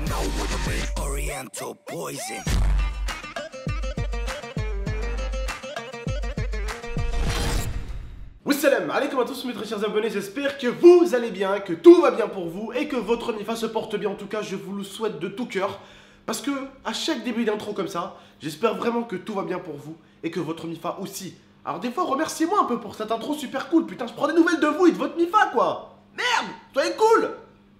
know what I mean. Oriental poison. Salam alaikum à tous mes très chers abonnés, j'espère que vous allez bien, que tout va bien pour vous et que votre Mifa se porte bien. En tout cas, je vous le souhaite de tout cœur parce que à chaque début d'intro comme ça, j'espère vraiment que tout va bien pour vous et que votre Mifa aussi. Alors des fois, remerciez-moi un peu pour cette intro super cool. Putain, je prends des nouvelles de vous et de votre Mifa quoi. Merde, soyez cool.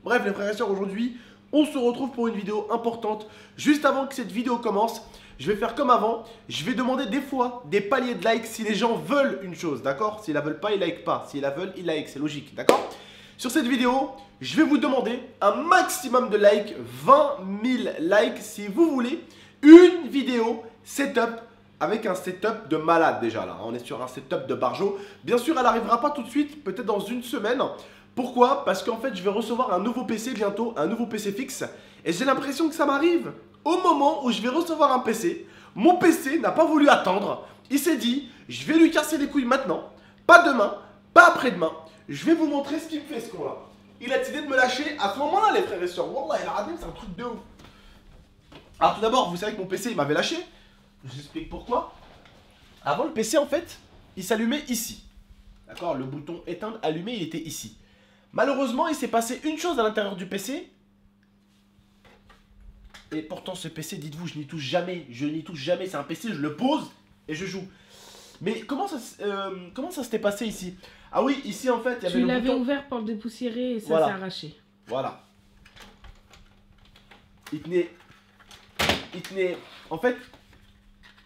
Bref les frères et sœurs, aujourd'hui, on se retrouve pour une vidéo importante. Juste avant que cette vidéo commence, je vais faire comme avant, je vais demander des fois des paliers de likes si les gens veulent une chose, d'accord? S'ils la veulent pas, ils like pas. S'ils la veulent, ils like, c'est logique, d'accord? Sur cette vidéo, je vais vous demander un maximum de likes, 20 000 likes si vous voulez, une vidéo setup avec un setup de malade déjà là. On est sur un setup de barjo. Bien sûr, elle n'arrivera pas tout de suite, peut-être dans une semaine. Pourquoi? Parce qu'en fait, je vais recevoir un nouveau PC bientôt, un nouveau PC fixe. Et j'ai l'impression que ça m'arrive au moment où je vais recevoir un PC. Mon PC n'a pas voulu attendre. Il s'est dit, je vais lui casser les couilles maintenant. Pas demain, pas après-demain. Je vais vous montrer ce qu'il me fait ce con-là. Il a décidé de me lâcher à ce moment-là, les frères et sœurs. Wallah, il a raté, c'est un truc de ouf. Alors tout d'abord, vous savez que mon PC, il m'avait lâché. Je vous explique pourquoi. Avant, le PC, en fait, il s'allumait ici. D'accord? Le bouton éteindre, allumer, il était ici. Malheureusement, il s'est passé une chose à l'intérieur du PC. Et pourtant, ce PC, dites-vous, je n'y touche jamais. Je n'y touche jamais. C'est un PC, je le pose et je joue. Mais comment ça s'était passé ici? Ah oui, ici, en fait, il y avait Tu le l'avais bouton. ouvert pour le dépoussiérer et ça Voilà. s'est arraché. Voilà. Il tenait... En fait...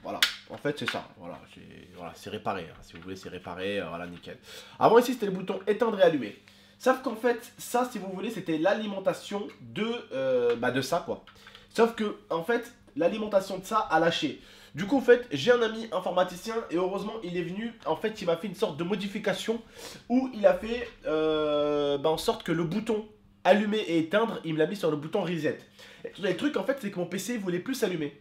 Voilà. En fait, c'est ça. Voilà, c'est réparé. Hein. Si vous voulez, c'est réparé. Voilà, nickel. Avant, ici, c'était le bouton éteindre et allumer. Sauf qu'en fait, ça, si vous voulez, c'était l'alimentation de ça, quoi. Sauf que, en fait, l'alimentation de ça a lâché. Du coup, en fait, j'ai un ami informaticien et heureusement, il est venu. En fait, il m'a fait une sorte de modification où il a fait en sorte que le bouton allumer et éteindre, il me l'a mis sur le bouton reset. Et tout le truc, en fait, c'est que mon PC voulait plus s'allumer.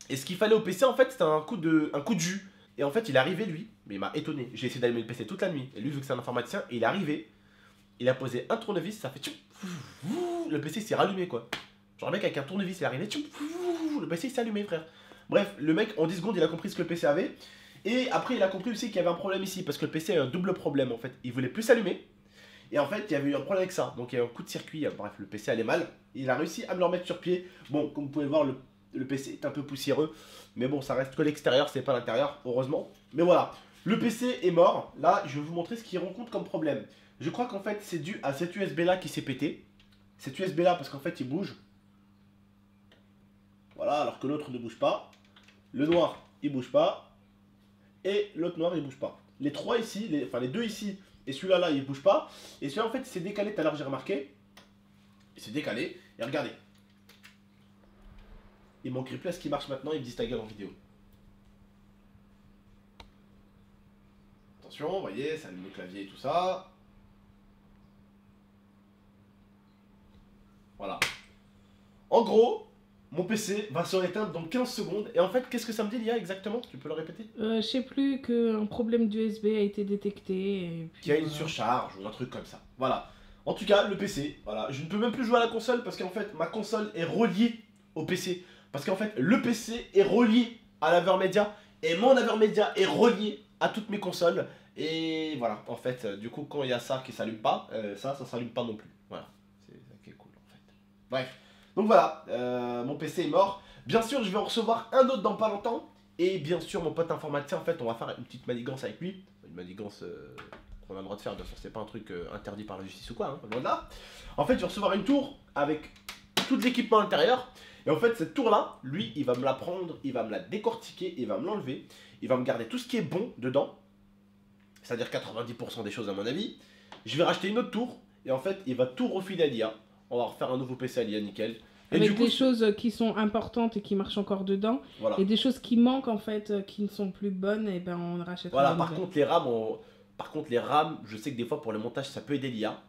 Et ce qu'il fallait au PC, en fait, c'était un coup de jus. Et en fait, il est arrivé, lui, mais il m'a étonné. J'ai essayé d'allumer le PC toute la nuit. Et lui, vu que c'est un informaticien, il est arrivé. Il a posé un tournevis, ça fait tchou, le PC s'est rallumé quoi. Genre le mec avec un tournevis il est arrivé, tchou, le PC s'est allumé frère. Bref, le mec en 10 secondes il a compris ce que le PC avait. Et après il a compris aussi qu'il y avait un problème ici, parce que le PC a un double problème en fait. Il voulait plus s'allumer. Et en fait il y avait eu un problème avec ça, donc il y a eu un coup de circuit, bref le PC allait mal. Il a réussi à me le remettre sur pied. Bon comme vous pouvez voir le PC est un peu poussiéreux. Mais bon ça reste que l'extérieur, c'est pas l'intérieur, heureusement. Mais voilà, le PC est mort. Là je vais vous montrer ce qu'il rencontre comme problème. Je crois qu'en fait c'est dû à cet USB là qui s'est pété. Cet USB là parce qu'en fait il bouge. Voilà, alors que l'autre ne bouge pas. Le noir il bouge pas. Et l'autre noir il bouge pas. Les trois ici, les deux ici et celui-là là il bouge pas. Et celui-là en fait il s'est décalé tout à l'heure, j'ai remarqué. Il s'est décalé. Et regardez. Il manquerait plus à ce qui marche maintenant, il me dit ta gueule en vidéo. Attention, vous voyez, ça allume le clavier et tout ça. Voilà. En gros, mon PC va se rééteindre dans 15 secondes. Et en fait, qu'est-ce que ça me dit, Lia, exactement? Tu peux le répéter? Je sais plus qu'un problème d'USB a été détecté. Et puis Qu'il y a une surcharge ou un truc comme ça. Voilà. En tout cas, le PC, voilà. Je ne peux même plus jouer à la console parce qu'en fait, ma console est reliée au PC. Parce qu'en fait, le PC est relié à l'Avermedia. Et mon Avermedia est relié à toutes mes consoles. Et voilà, en fait, du coup, quand il y a ça qui s'allume pas, ça s'allume pas non plus. Voilà. C'est ça qui est cool, en fait. Bref. Donc voilà, mon PC est mort. Bien sûr, je vais en recevoir un autre dans pas longtemps. Et bien sûr, mon pote informaticien, en fait, on va faire une petite manigance avec lui. Une manigance qu'on a le droit de faire, bien sûr, c'est pas un truc interdit par la justice ou quoi, hein, loin de là. En fait, je vais recevoir une tour avec tout l'équipement à l'intérieur. Et en fait, cette tour-là, lui, il va me la prendre, il va me la décortiquer, il va me l'enlever. Il va me garder tout ce qui est bon dedans. C'est-à-dire 90% des choses à mon avis. Je vais racheter une autre tour. Et en fait, il va tout refiler à l'IA. On va refaire un nouveau PC à l'IA, nickel. Et avec du coup, des choses qui sont importantes et qui marchent encore dedans. voilà. Et des choses qui manquent en fait, qui ne sont plus bonnes, et ben on rachète. Voilà, par contre, les RAM, je sais que des fois pour le montage, ça peut aider l'IA.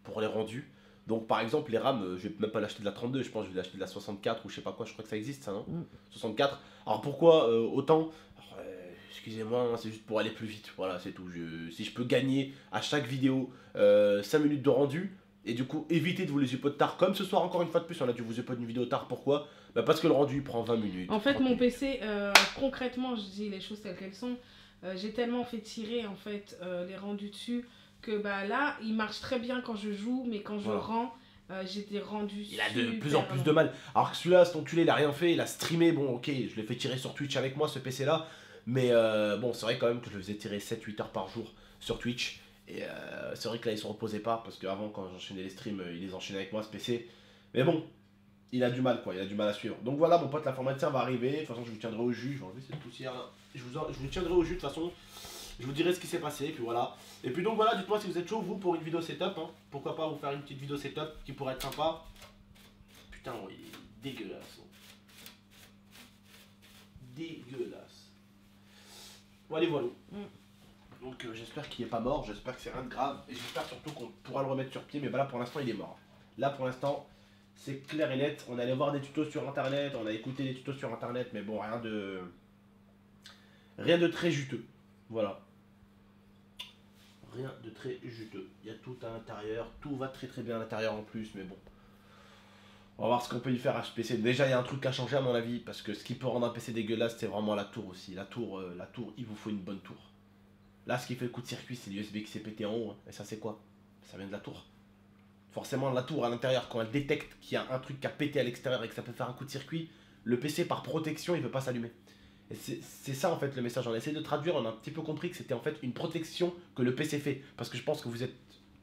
Pour les rendus. Donc par exemple, les RAM, je vais même pas l'acheter de la 32, je pense que je vais l'acheter de la 64 ou je sais pas quoi, je crois que ça existe ça, non? 64. Alors pourquoi autant? Excusez-moi, c'est juste pour aller plus vite, voilà, c'est tout. Si je peux gagner à chaque vidéo 5 minutes de rendu, Et du coup, évitez de vous les upload tard. Comme ce soir, encore une fois de plus, on a dû vous upload une vidéo tard. Pourquoi? Bah parce que le rendu il prend 20 minutes. En fait, 30 mon minutes. PC, concrètement, je dis les choses telles qu'elles sont, j'ai tellement fait tirer en fait les rendus dessus que bah là, il marche très bien quand je joue, mais quand je Voilà. rends, j'ai des rendus Il a de super plus en plus longs. de mal. Alors que celui-là, cet enculé, il a rien fait. Il a streamé. Bon, ok, je l'ai fait tirer sur Twitch avec moi, ce PC-là. Mais bon, c'est vrai quand même que je le faisais tirer 7-8 heures par jour sur Twitch. Et c'est vrai que là, il se reposait pas. Parce qu'avant, quand j'enchaînais les streams, il les enchaînait avec moi, ce PC. Mais bon, il a du mal, quoi. Il a du mal à suivre. Donc voilà, mon pote, l'informaticien va arriver. De toute façon, je vous tiendrai au jus. Je vais enlever cette poussière là. Je vous tiendrai au jus, de toute façon. Je vous dirai ce qui s'est passé. Et puis voilà. Et puis donc voilà, dites-moi si vous êtes chaud, vous, pour une vidéo setup. Hein. Pourquoi pas vous faire une petite vidéo setup qui pourrait être sympa. Putain, il est dégueulasse. Dégueulasse. Bon, allez, voilà. Donc j'espère qu'il n'est pas mort, j'espère que c'est rien de grave. Et j'espère surtout qu'on pourra le remettre sur pied. Mais bah là, pour l'instant, il est mort. Là, pour l'instant, c'est clair et net. On allait voir des tutos sur internet, on a écouté des tutos sur internet. Mais bon, rien de très juteux. Voilà. Rien de très juteux. Il y a tout à l'intérieur. Tout va très très bien à l'intérieur en plus. Mais bon. On va voir ce qu'on peut y faire à ce PC. Déjà, il y a un truc à changer à mon avis. Parce que ce qui peut rendre un PC dégueulasse, c'est vraiment la tour aussi. La tour, il vous faut une bonne tour. Là, ce qui fait le coup de circuit, c'est l'USB qui s'est pété en haut. Hein. Et ça, c'est quoi? Ça vient de la tour. Forcément, la tour à l'intérieur, quand elle détecte qu'il y a un truc qui a pété à l'extérieur et que ça peut faire un coup de circuit, le PC, par protection, il veut pas s'allumer. Et c'est ça, en fait, le message. On a essayé de traduire, on a un petit peu compris que c'était en fait une protection que le PC fait. Parce que je pense que vous êtes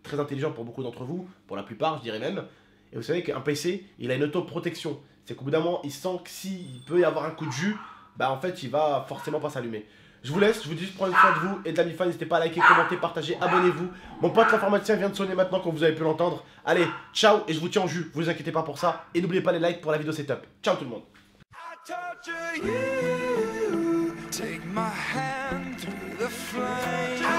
très intelligent pour beaucoup d'entre vous, pour la plupart, je dirais même. Et vous savez qu'un PC, il a une autoprotection. C'est qu'au bout d'un moment, il sent que s'il peut y avoir un coup de jus, bah en fait, il va forcément pas s'allumer. Je vous laisse, je vous dis juste prendre soin de vous et de la mi-fan. N'hésitez pas à liker, commenter, partager, abonnez-vous. Mon pote l'informaticien vient de sonner maintenant, comme vous avez pu l'entendre. Allez, ciao, et je vous tiens en jus, vous inquiétez pas pour ça. Et n'oubliez pas les likes pour la vidéo setup. Ciao tout le monde. I torture you. Take my hand through the flame.